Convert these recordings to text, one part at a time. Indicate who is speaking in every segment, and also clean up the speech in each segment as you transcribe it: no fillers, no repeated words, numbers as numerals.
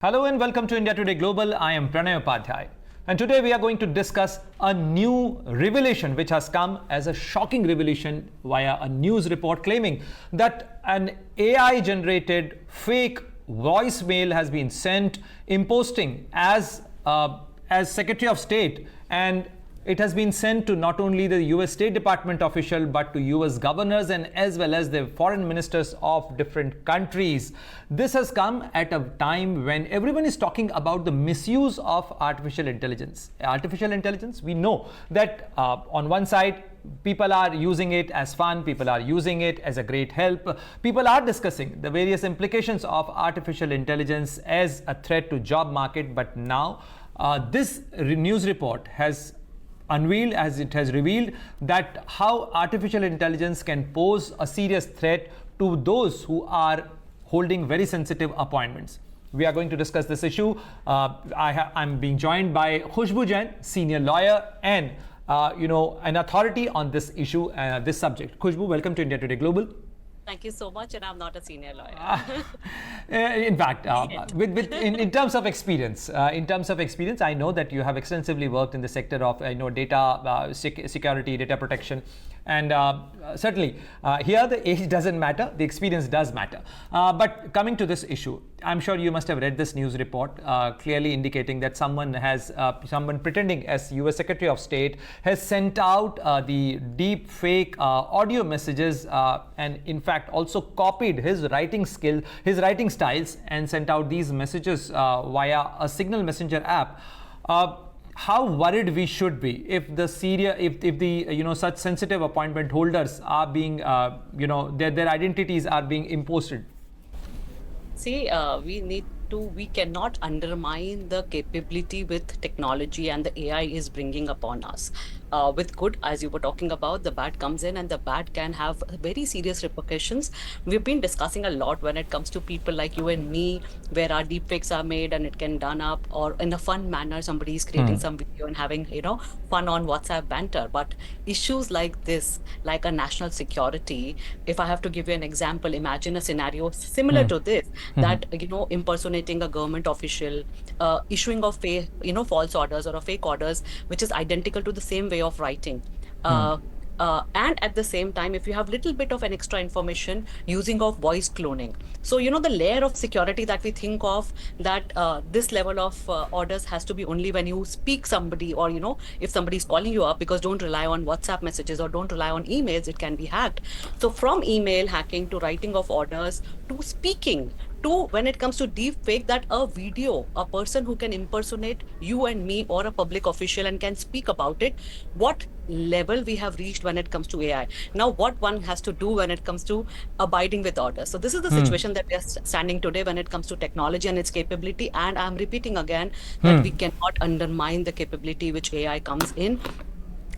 Speaker 1: Hello and welcome to India Today Global. I am Pranay Upadhyay. And today we are going to discuss a new revelation which has come as a shocking revelation via a news report claiming that an AI generated fake voicemail has been sent imposting as Secretary of State, and it has been sent to not only the US State Department official but to US governors and as well as the foreign ministers of different countries. This has come at a time when everyone is talking about the misuse of artificial intelligence. Artificial intelligence, we know that on one side, people are using it as fun, people are using it as a great help. People are discussing the various implications of artificial intelligence as a threat to job market. But now this news report has unveiled, as it has revealed, that how artificial intelligence can pose a serious threat to those who are holding very sensitive appointments. We are going to discuss this issue. I'm being joined by Khushboo Jain, senior lawyer and an authority on this issue, this subject. Khushboo, welcome to India Today Global.
Speaker 2: Thank you so much, and I'm not a senior lawyer.
Speaker 1: In fact, in terms of experience, I know that you have extensively worked in the sector of data security, data protection, and certainly here the age doesn't matter, the experience does matter. But coming to this issue, I'm sure you must have read this news report clearly indicating that someone pretending as US Secretary of State has sent out the deep fake audio messages and in fact also copied his writing styles and sent out these messages via a Signal Messenger app. How worried we should be if the such sensitive appointment holders are being their identities are being imposed?
Speaker 2: See, we cannot undermine the capability with technology and the AI is bringing upon us. With good, as you were talking about, the bad comes in and the bad can have very serious repercussions. We've been discussing a lot when it comes to people like you and me, where our deepfakes are made and it can done up, or in a fun manner, somebody is creating some video and having, fun on WhatsApp banter. But issues like this, like a national security, if I have to give you an example, imagine a scenario similar to this, that, impersonating a government official, issuing of false orders or fake orders, which is identical to the same way of writing. And at the same time, if you have little bit of an extra information, using of voice cloning. So, the layer of security that we think of, that this level of orders has to be only when you speak somebody, or, if somebody is calling you up, because don't rely on WhatsApp messages or don't rely on emails, it can be hacked. So from email hacking to writing of orders to speaking, to when it comes to deep fake, that a video, a person who can impersonate you and me or a public official and can speak about it, what level we have reached when it comes to AI. Now, what one has to do when it comes to abiding with orders. So this is the situation that we are standing today when it comes to technology and its capability. And I'm repeating again that we cannot undermine the capability which AI comes in.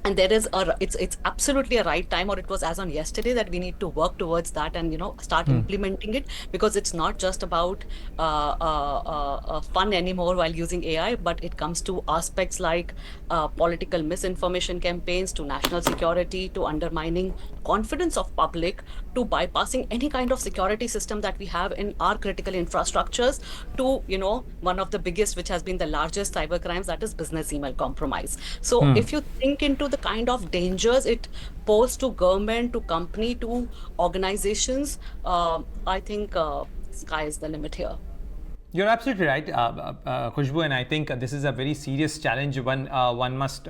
Speaker 2: And there is it's absolutely a right time, or it was as on yesterday, that we need to work towards that and start implementing it, because it's not just about fun anymore while using AI, but it comes to aspects like political misinformation campaigns, to national security, to undermining confidence of public, to bypassing any kind of security system that we have in our critical infrastructures, to one of the biggest, which has been the largest cyber crimes, that is business email compromise. So if you think into the kind of dangers it poses to government, to company, to organizations, I think sky is the limit here.
Speaker 1: You're absolutely right, Khushboo, and I think this is a very serious challenge. One must,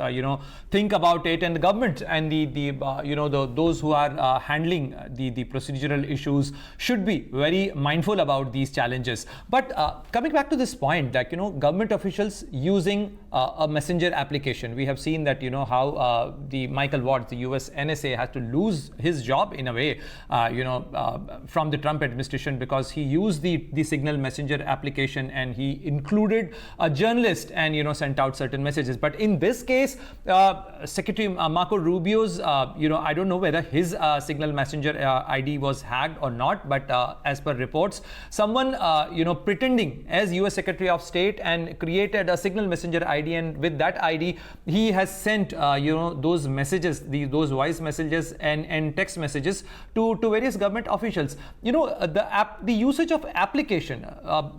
Speaker 1: think about it, and the government and those who are handling the procedural issues should be very mindful about these challenges. But coming back to this point, that government officials using a messenger application, we have seen that how the Michael Watts, the US NSA, has to lose his job in a way, from the Trump administration, because he used the Signal Messenger application and he included a journalist and sent out certain messages. But in this case, Secretary Marco Rubio's, I don't know whether his Signal Messenger ID was hacked or not, but as per reports, someone pretending as US Secretary of State and created a Signal Messenger ID, and with that ID he has sent those messages, those voice messages and text messages to various government officials. The usage of application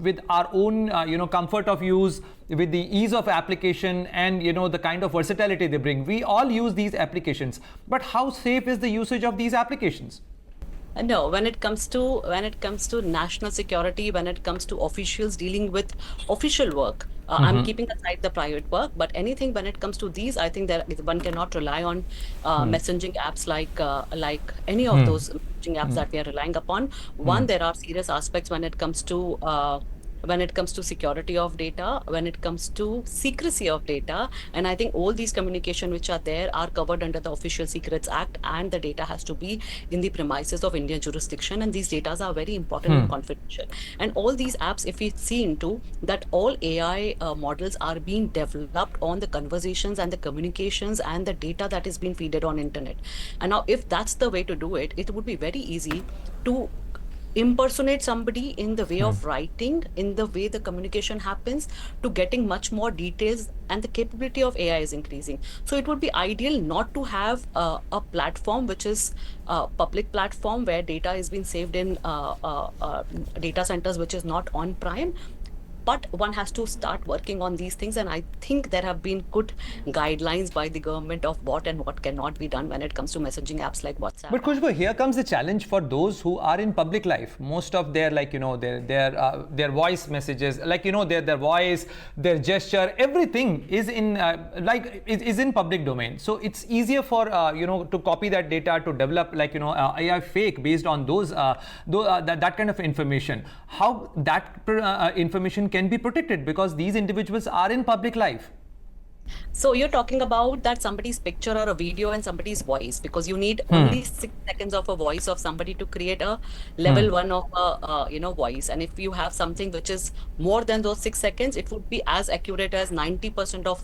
Speaker 1: with our own comfort of use, with the ease of application, and the kind of versatility they bring. We all use these applications, but how safe is the usage of these applications?
Speaker 2: No, when it comes to national security, when it comes to officials dealing with official work, I'm keeping aside the private work, but anything when it comes to these, I think that one cannot rely on messaging apps like any of those messaging apps that we are relying upon. One, there are serious aspects when it comes to security of data, when it comes to secrecy of data. And I think all these communication which are there are covered under the Official Secrets Act, and the data has to be in the premises of Indian jurisdiction. And these data are very important and confidential. And all these apps, if we see into that, all AI models are being developed on the conversations and the communications and the data that is being fed on internet. And now, if that's the way to do it, it would be very easy to impersonate somebody in the way of writing, in the way the communication happens, to getting much more details, and the capability of AI is increasing. So it would be ideal not to have a platform which is a public platform where data is being saved in data centers which is not on prime. But one has to start working on these things, and I think there have been good guidelines by the government of what and what cannot be done when it comes to messaging apps like WhatsApp.
Speaker 1: But Khushboo, here comes the challenge for those who are in public life. Most of their their voice messages, their voice, their gesture, everything is in is in public domain. So it's easier for to copy that data, to develop AI fake based on that kind of information. How that information can be protected, because these individuals are in public life?
Speaker 2: So you're talking about that somebody's picture or a video and somebody's voice, because you need only 6 seconds of a voice of somebody to create a level one of a voice. And if you have something which is more than those 6 seconds, it would be as accurate as 90% of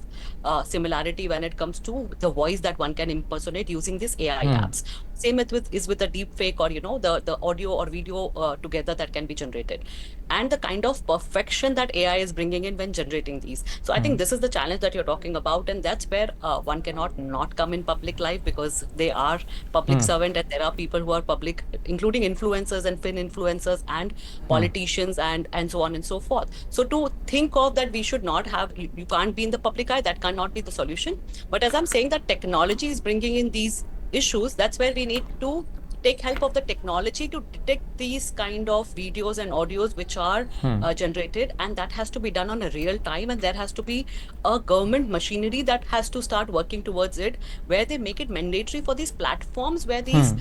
Speaker 2: similarity when it comes to the voice that one can impersonate using these AI apps. Same with the deepfake, or the audio or video together that can be generated, and the kind of perfection that AI is bringing in when generating these. So I think this is the challenge that you're talking about, and that's where one cannot not come in public life, because they are public servant, and there are people who are public, including influencers and fin influencers and politicians and so on and so forth. So to think of that we should not have, you can't be in the public eye, that cannot be the solution. But as I'm saying, that technology is bringing in these issues, that's where we need to take help of the technology to detect these kind of videos and audios which are generated, and that has to be done on a real time, and there has to be a government machinery that has to start working towards it, where they make it mandatory for these platforms where these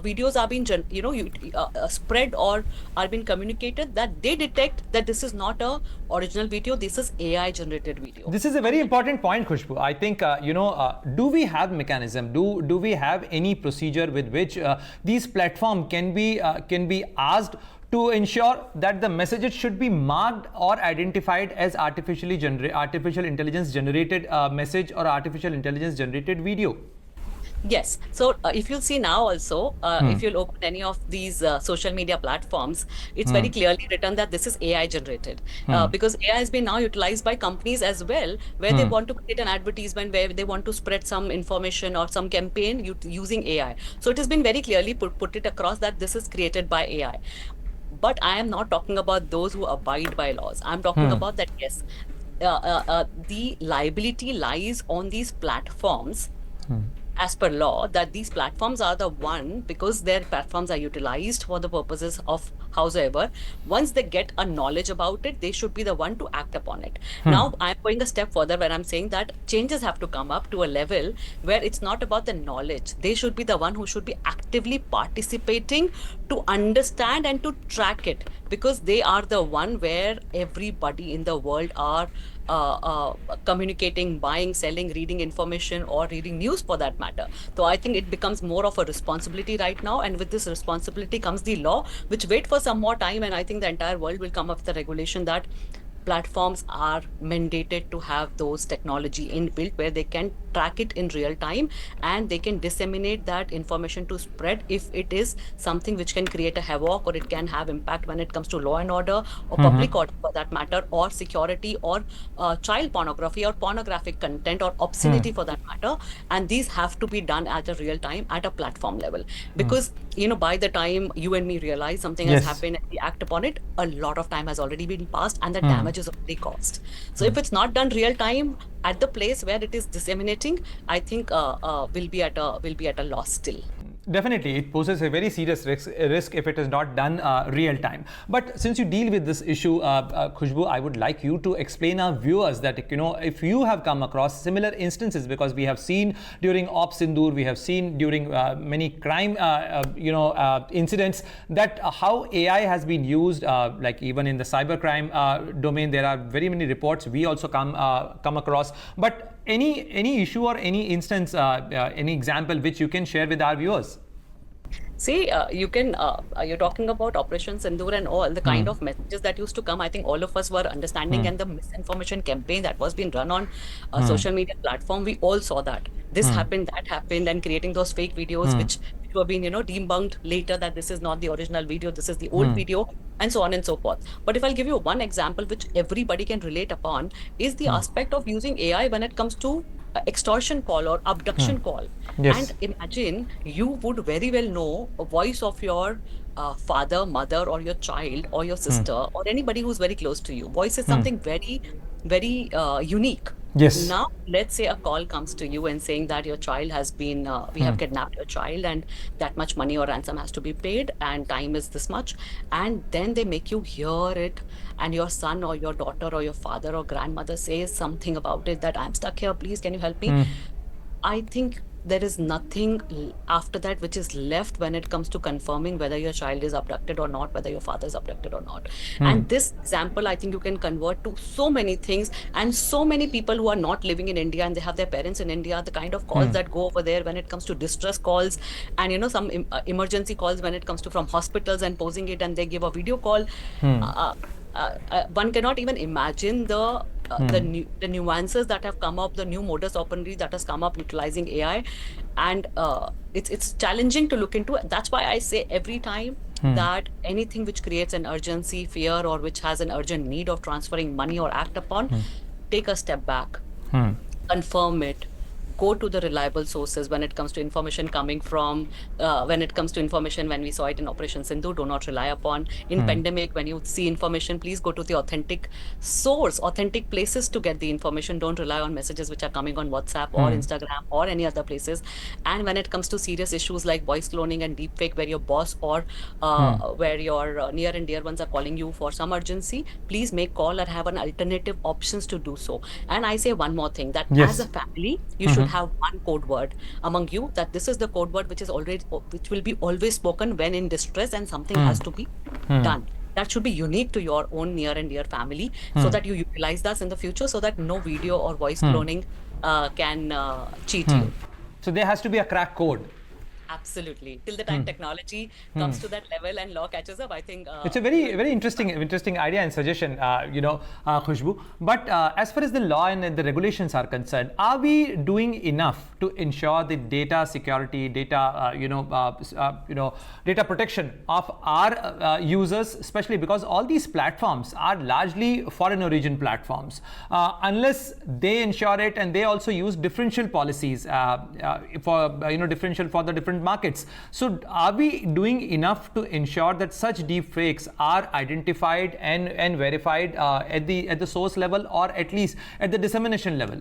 Speaker 2: videos are being spread or are being communicated, that they detect that this is not a original video, this is AI generated video.
Speaker 1: This is a very important point, Khushboo. I think do we have mechanism, do we have any procedure with which these platforms can be asked to ensure that the messages should be marked or identified as artificial intelligence generated message or artificial intelligence generated video?
Speaker 2: Yes. So if you'll see now also, if you'll open any of these social media platforms, it's very clearly written that this is AI generated, because AI has been now utilized by companies as well, where they want to create an advertisement, where they want to spread some information or some campaign using AI. So it has been very clearly put it across that this is created by AI. But I am not talking about those who abide by laws. I'm talking about that, yes, the liability lies on these platforms as per law, that these platforms are the one, because their platforms are utilized for the purposes of howsoever, once they get a knowledge about it, they should be the one to act upon it. Now I'm going a step further, where I'm saying that changes have to come up to a level where it's not about the knowledge. They should be the one who should be actively participating to understand and to track it, because they are the one where everybody in the world are communicating, buying, selling, reading information, or reading news for that matter. So I think it becomes more of a responsibility right now, and with this responsibility comes the law, which wait for some more time, and I think the entire world will come up with a regulation that platforms are mandated to have those technology inbuilt, where they can track it in real time, and they can disseminate that information to spread if it is something which can create a havoc, or it can have impact when it comes to law and order, or public order for that matter, or security, or child pornography, or pornographic content, or obscenity for that matter. And these have to be done at a real time, at a platform level, because by the time you and me realize something has
Speaker 1: Yes.
Speaker 2: happened and we act upon it, a lot of time has already been passed and the damage is already caused. So if it's not done real time at the place where it is disseminating, I think will be at a loss still.
Speaker 1: Definitely, it poses a very serious risk if it is not done real time. But since you deal with this issue, Khushboo, I would like you to explain our viewers that if you have come across similar instances, because we have seen during Op Sindoor, we have seen during many crime incidents, that how AI has been used, like even in the cybercrime domain, there are very many reports we also come across. But any issue or any instance, any example which you can share with our viewers?
Speaker 2: See, you're talking about Operation Sindoor and all the kind of messages that used to come. I think all of us were understanding, and the misinformation campaign that was being run on social media platform, we all saw that. This happened, that happened, and creating those fake videos which were being, debunked later that this is not the original video, this is the old video, and so on and so forth. But if I'll give you one example which everybody can relate upon, is the aspect of using AI when it comes to extortion call or abduction call.
Speaker 1: Yes.
Speaker 2: And imagine you would very well know a voice of your father, mother, or your child, or your sister, or anybody who's very close to you. Voice is something very, very unique.
Speaker 1: Yes.
Speaker 2: Now, let's say a call comes to you and saying that your child has been, we have kidnapped your child, and that much money or ransom has to be paid, and time is this much. And then they make you hear it, and your son or your daughter or your father or grandmother says something about it, that I'm stuck here, please, can you help me? I think there is nothing after that which is left when it comes to confirming whether your child is abducted or not, whether your father is abducted or not. And this example, I think you can convert to so many things, and so many people who are not living in India and they have their parents in India, the kind of calls that go over there when it comes to distress calls, and some emergency calls when it comes to from hospitals and posing it, and they give a video call. One cannot even imagine the nuances that have come up, the new modus operandi that has come up utilizing AI, and it's challenging to look into. That's why I say every time that anything which creates an urgency, fear, or which has an urgent need of transferring money or act upon, take a step back, confirm it. Go to the reliable sources when it comes to information coming from, when it comes to information, when we saw it in Operation Sindoor, do not rely upon. In pandemic, when you see information, please go to the authentic source, authentic places to get the information. Don't rely on messages which are coming on WhatsApp or Instagram or any other places. And when it comes to serious issues like voice cloning and deepfake, where your boss or where your near and dear ones are calling you for some urgency, please make call or have an alternative options to do so. And I say one more thing, that
Speaker 1: Yes.
Speaker 2: as a family, you should have one code word among you, that this is the code word which will be always spoken when in distress and something has to be done. That should be unique to your own near and dear family, so that you utilize that in the future, so that no video or voice cloning can cheat you.
Speaker 1: So there has to be a crack code.
Speaker 2: Absolutely. Till the time technology comes to that level and law catches up, I think
Speaker 1: It's a very interesting idea and suggestion, Khushboo. But as far as the law and the regulations are concerned, are we doing enough to ensure the data security, data data protection of our users, especially because all these platforms are largely foreign origin platforms, unless they ensure it, and they also use differential policies for differential for the different markets. So are we doing enough to ensure that such deep fakes are identified and verified at the source level, or at least at the dissemination level?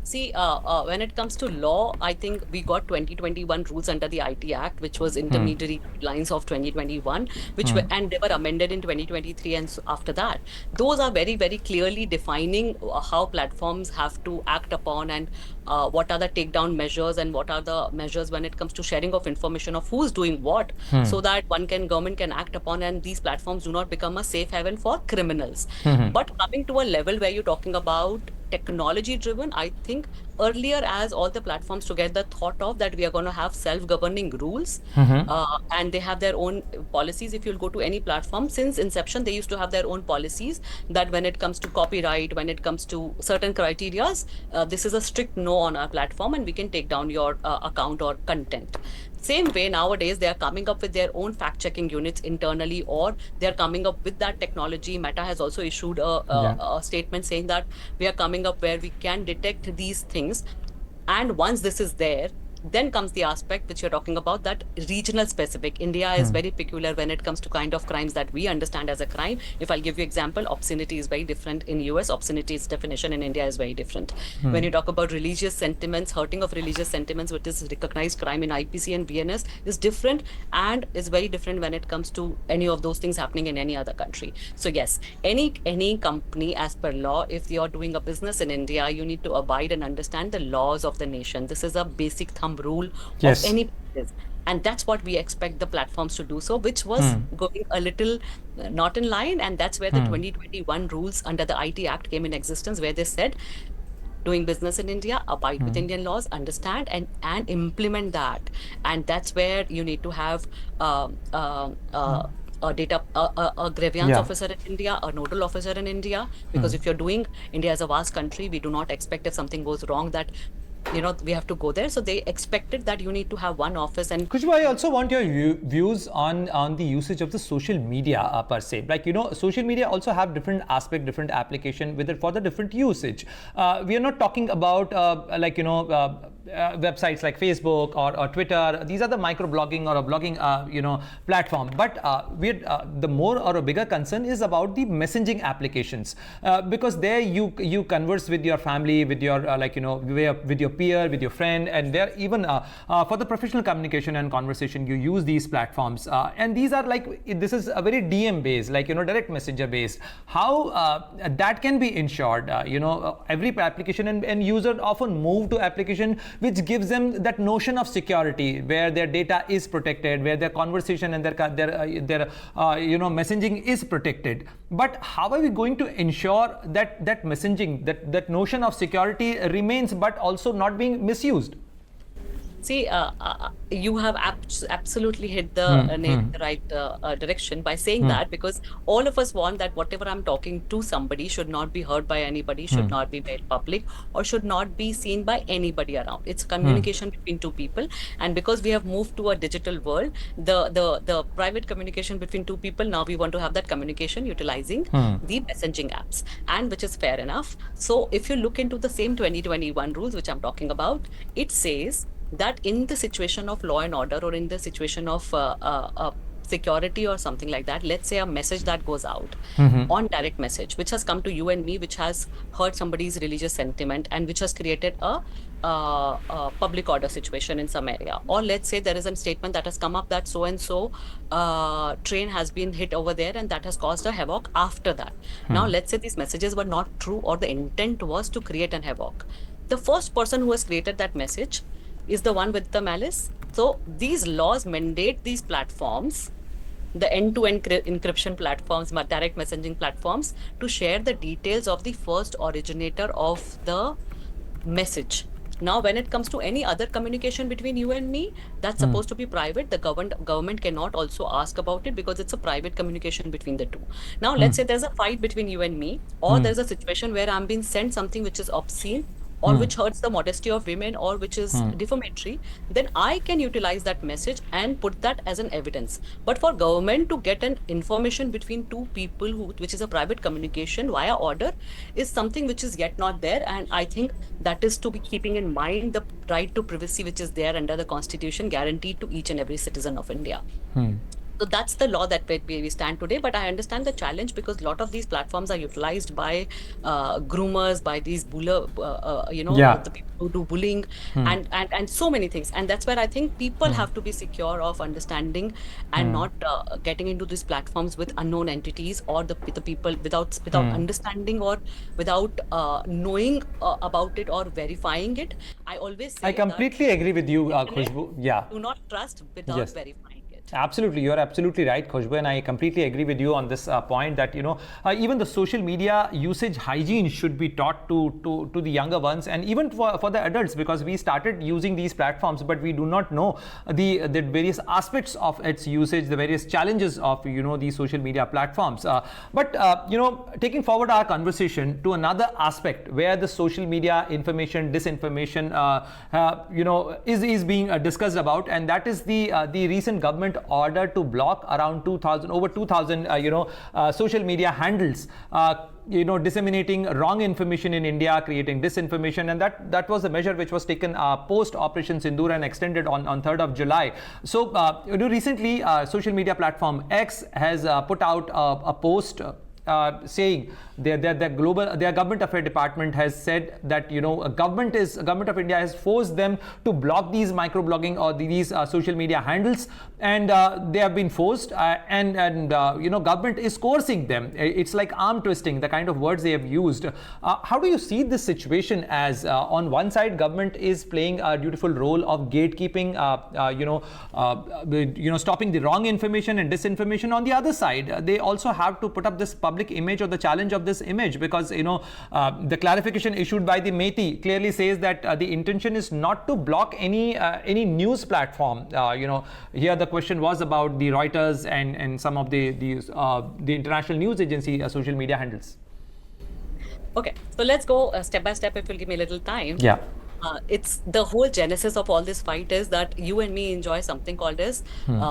Speaker 2: See, when it comes to law, I think we got 2021 rules under the IT Act, which was intermediary guidelines of 2021, which were, and they were amended in 2023 and so after that. Those are very, very clearly defining how platforms have to act upon, and what are the takedown measures, and what are the measures when it comes to sharing of information of who's doing what, so that government can act upon, and these platforms do not become a safe haven for criminals. But coming to a level where you're talking about technology driven. I think earlier, as all the platforms together thought of that we are going to have self-governing rules, and they have their own policies. If you'll go to any platform, since inception, they used to have their own policies that when it comes to copyright, when it comes to certain criterias, this is a strict no on our platform, and we can take down your account or content. Same way, nowadays, they are coming up with their own fact checking units internally, or they're coming up with that technology. Meta has also issued a statement saying that we are coming up where we can detect these things. And once this is there, then comes the aspect which you're talking about, that regional specific. India is very peculiar when it comes to kind of crimes that we understand as a crime. If I'll give you example, obscenity is very different in US. Obscenity's definition in India is very different. When you talk about religious sentiments, hurting of religious sentiments, which is recognized crime in IPC and BNS, is different, and is very different when it comes to any of those things happening in any other country. So yes, any company, as per law, if you're doing a business in India, you need to abide and understand the laws of the nation. This is a basic thumb rule of any business. And that's what we expect the platforms to do so, which was going a little not in line. And that's where the 2021 rules under the IT Act came in existence, where they said, doing business in India, abide with Indian laws, understand and implement that. And that's where you need to have a grievance officer in India, a nodal officer in India, because if you're doing, India is a vast country, we do not expect if something goes wrong that we have to go there. So they expected that you need to have one office. And
Speaker 1: Khushboo, I also want your views on the usage of the social media per se. Like, social media also have different aspect, different application with it for the different usage. We are not talking about websites like Facebook or Twitter. These are the microblogging or a blogging platform. But the more or a bigger concern is about the messaging applications, because there you converse with your family, with your with your peer, with your friend, and there even for the professional communication and conversation, you use these platforms, and these are this is a very DM based, direct messenger based. How that can be ensured? Every application and user often move to application which gives them that notion of security, where their data is protected, where their conversation and their messaging is protected. But how are we going to ensure that messaging, that notion of security remains, but also not being misused?
Speaker 2: See, you have absolutely hit the right direction by saying that, because all of us want that whatever I'm talking to somebody should not be heard by anybody, should not be made public, or should not be seen by anybody around. It's communication between two people, and because we have moved to a digital world, the private communication between two people, now we want to have that communication utilizing the messaging apps, and which is fair enough. So if you look into the same 2021 rules which I'm talking about, it says that in the situation of law and order, or in the situation of security or something like that, let's say a message that goes out on direct message, which has come to you and me, which has hurt somebody's religious sentiment, and which has created a public order situation in some area. Or let's say there is a statement that has come up that so and so train has been hit over there, and that has caused a havoc after that. Now let's say these messages were not true, or the intent was to create an havoc. The first person who has created that message is the one with the malice. So these laws mandate these platforms, the end-to-end encryption platforms, direct messaging platforms, to share the details of the first originator of the message. Now, when it comes to any other communication between you and me, that's supposed to be private. The government cannot also ask about it, because it's a private communication between the two. Now, let's say there's a fight between you and me, or there's a situation where I'm being sent something which is obscene, or which hurts the modesty of women, or which is defamatory, then I can utilize that message and put that as an evidence. But for government to get an information between two people, which is a private communication via order, is something which is yet not there. And I think that is to be keeping in mind the right to privacy, which is there under the Constitution, guaranteed to each and every citizen of India. So that's the law that we stand today. But I understand the challenge, because a lot of these platforms are utilized by groomers, by these the people who do bullying, and so many things. And that's where I think people have to be secure of understanding and not getting into these platforms with unknown entities, or the people without understanding, or without knowing about it or verifying it. I always say
Speaker 1: I completely agree with you, Khushboo. Yeah.
Speaker 2: Do not trust without verifying.
Speaker 1: Absolutely, you're absolutely right, Khushboo, and I completely agree with you on this point that even the social media usage hygiene should be taught to the younger ones, and even for the adults, because we started using these platforms, but we do not know the various aspects of its usage, the various challenges of these social media platforms. But taking forward our conversation to another aspect where the social media information, disinformation, is being discussed about, and that is the recent government order to block around over 2000 social media handles disseminating wrong information in India, creating disinformation, and that was the measure which was taken post Operation Sindoor and extended on 3rd of July. So recently social media platform X has put out a post saying their government affairs department has said that government of India has forced them to block these microblogging or these social media handles, and they have been forced, and government is coercing them. It's like arm twisting, the kind of words they have used. How do you see this situation? As on one side, government is playing a dutiful role of gatekeeping, stopping the wrong information and disinformation. On the other side, they also have to put up this public image or the challenge of this image, because the clarification issued by the MeitY clearly says that the intention is not to block any news platform. Here the question was about the Reuters and some of the international news agency social media handles.
Speaker 2: Okay, so let's go step by step, if you'll give me a little time.
Speaker 1: Yeah.
Speaker 2: It's the whole genesis of all this fight is that you and me enjoy something called as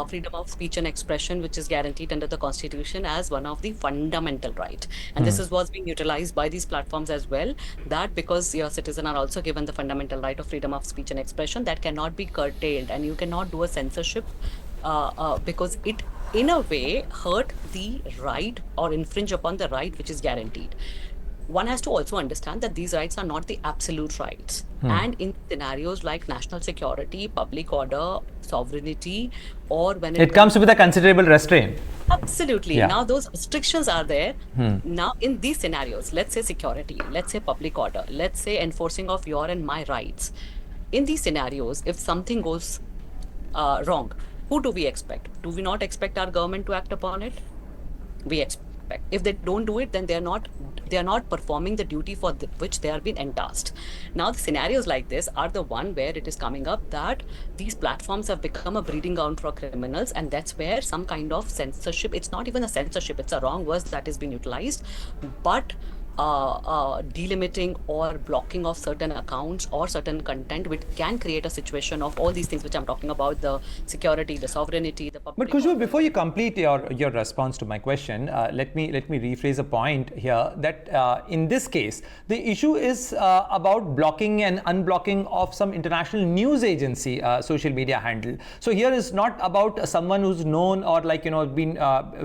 Speaker 2: freedom of speech and expression, which is guaranteed under the Constitution as one of the fundamental right. And this is what's being utilized by these platforms as well, that because your citizens are also given the fundamental right of freedom of speech and expression, that cannot be curtailed, and you cannot do a censorship because it in a way hurt the right or infringe upon the right which is guaranteed. One has to also understand that these rights are not the absolute rights. And in scenarios like national security, public order, sovereignty, or when
Speaker 1: it comes with a considerable restraint.
Speaker 2: Absolutely. Yeah. Now those restrictions are there. Now in these scenarios, let's say security, let's say public order, let's say enforcing of your and my rights. In these scenarios, if something goes wrong, who do we expect? Do we not expect our government to act upon it? We expect. If they don't do it, then they are not performing the duty for which they are being entrusted. Now the scenarios like this are the one where it is coming up that these platforms have become a breeding ground for criminals, and that's where some kind of censorship, it's not even a censorship, it's a wrong word that is being utilized, but delimiting or blocking of certain accounts or certain content, which can create a situation of all these things which I'm talking about, the security, the sovereignty, the public.
Speaker 1: But Khushboo, before you complete your response to my question, let me rephrase a point here, that in this case, the issue is about blocking and unblocking of some international news agency social media handle. So here is not about someone who's known or been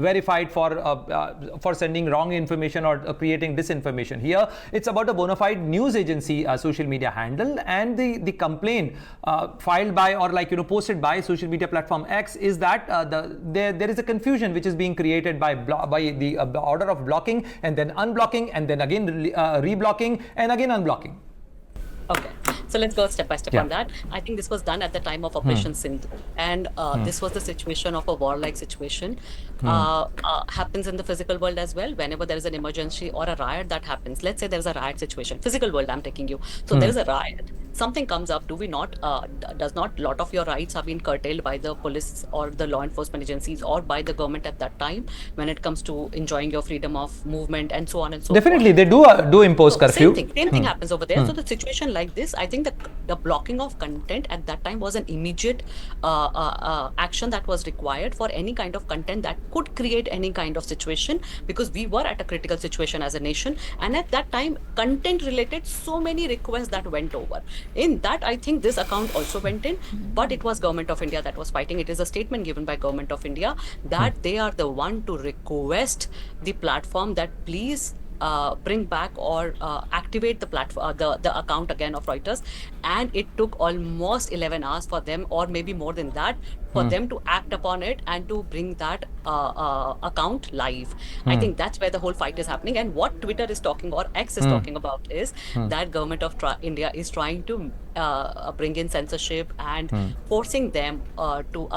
Speaker 1: verified for sending wrong information or creating disinformation. Here it's about a bona fide news agency social media handle, and the complaint filed by or posted by social media platform X is that there is a confusion which is being created by the order of blocking and then unblocking and then again reblocking and again unblocking.
Speaker 2: Okay, so let's go step by step on that. I think this was done at the time of Operation Sindoor, and this was the situation of a warlike situation. Happens in the physical world as well. Whenever there is an emergency or a riot that happens, let's say there is a riot situation, physical world I'm taking you. So there is a riot, something comes up, do we not, does not lot of your rights have been curtailed by the police or the law enforcement agencies or by the government at that time when it comes to enjoying your freedom of movement and so on and so
Speaker 1: Definitely,
Speaker 2: forth.
Speaker 1: they do impose curfew.
Speaker 2: Same thing happens over there. So the situation like this, I think the blocking of content at that time was an immediate action that was required for any kind of content that could create any kind of situation, because we were at a critical situation as a nation, and at that time content related so many requests that went over. In that, I think this account also went in, but it was Government of India that was fighting. It is a statement given by Government of India that they are the one to request the platform that please bring back or activate the platform, the account again of Reuters, and it took almost 11 hours for them, or maybe more than that, for them to act upon it and to bring that account live. I think that's where the whole fight is happening. And what Twitter is talking, or X is talking about, is that government of India is trying to bring in censorship and forcing them to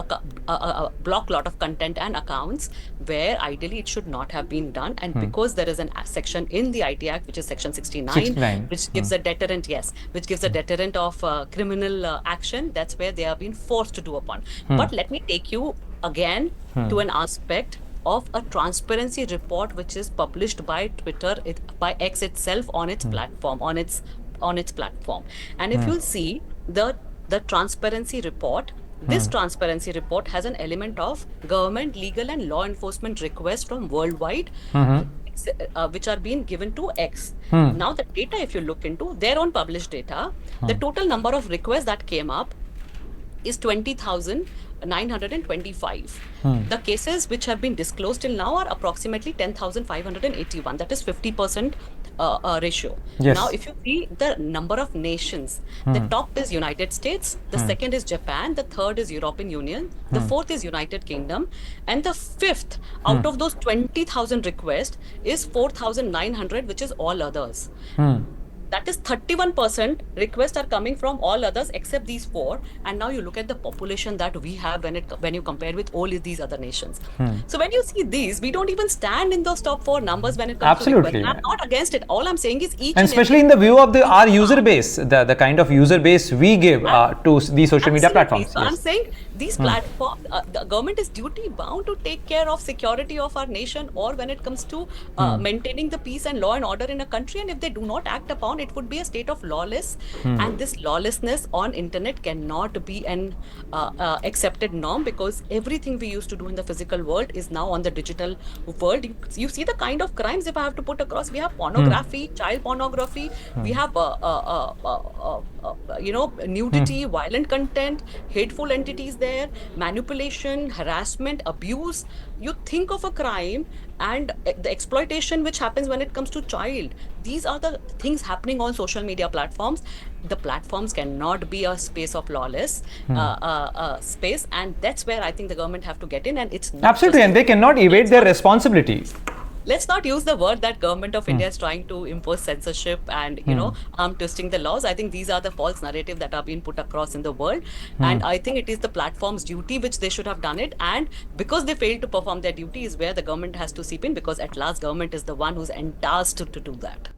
Speaker 2: block a lot of content and accounts where ideally it should not have been done. And because there is a section in the IT Act, which is section 69, which gives a deterrent, which gives a deterrent of criminal action, that's where they are being forced to do upon. But let me take you again to an aspect of a transparency report which is published by Twitter, by X itself on its platform, on its platform. And if you'll see the transparency report, this transparency report has an element of government, legal and law enforcement requests from worldwide, which are being given to X. Now the data, if you look into their own published data, the total number of requests that came up is 20,925. The cases which have been disclosed till now are approximately 10,581. That is 50% ratio. Now, if you see the number of nations, the top is United States, the second is Japan, the third is European Union, the fourth is United Kingdom, and the fifth out of those 20,000 requests is 4,900, which is all others. That is 31% requests are coming from all others except these four. And now you look at the population that we have when you compare with all these other nations. So when you see these, we don't even stand in those top four numbers when it comes to requests. I'm not against it. All I'm saying is each
Speaker 1: and especially in the view of our user base, the kind of user base we give to these social media platforms.
Speaker 2: So I'm saying these platforms, the government is duty bound to take care of security of our nation, or when it comes to maintaining the peace and law and order in a country. And if they do not act upon, it would be a state of lawless, and this lawlessness on internet cannot be an accepted norm, because everything we used to do in the physical world is now on the digital world. You see the kind of crimes, if I have to put across, we have pornography, child pornography, we have nudity, violent content, hateful entities there, manipulation, harassment, abuse. You think of a crime and the exploitation which happens when it comes to child. These are the things happening on social media platforms. The platforms cannot be a space of lawless space, and that's where I think the government have to get in. And it's not
Speaker 1: absolutely, and they cannot evade their responsibility.
Speaker 2: Let's not use the word that government of India is trying to impose censorship and twisting the laws. I think these are the false narrative that are being put across in the world, and I think it is the platform's duty which they should have done it. And because they failed to perform their duty is where the government has to seep in, because at last government is the one who's tasked to do that.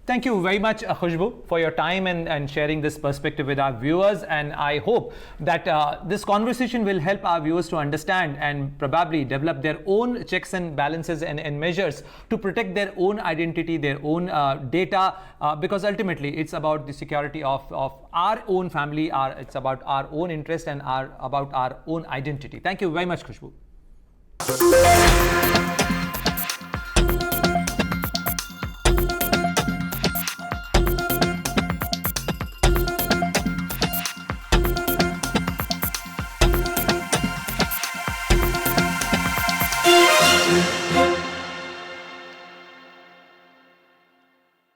Speaker 1: Thank you very much, Khushboo, for your time and sharing this perspective with our viewers. And I hope that this conversation will help our viewers to understand and probably develop their own checks and balances and measures to protect their own identity, their own data, because ultimately it's about the security of our own family, it's about our own interest and about our own identity. Thank you very much, Khushboo.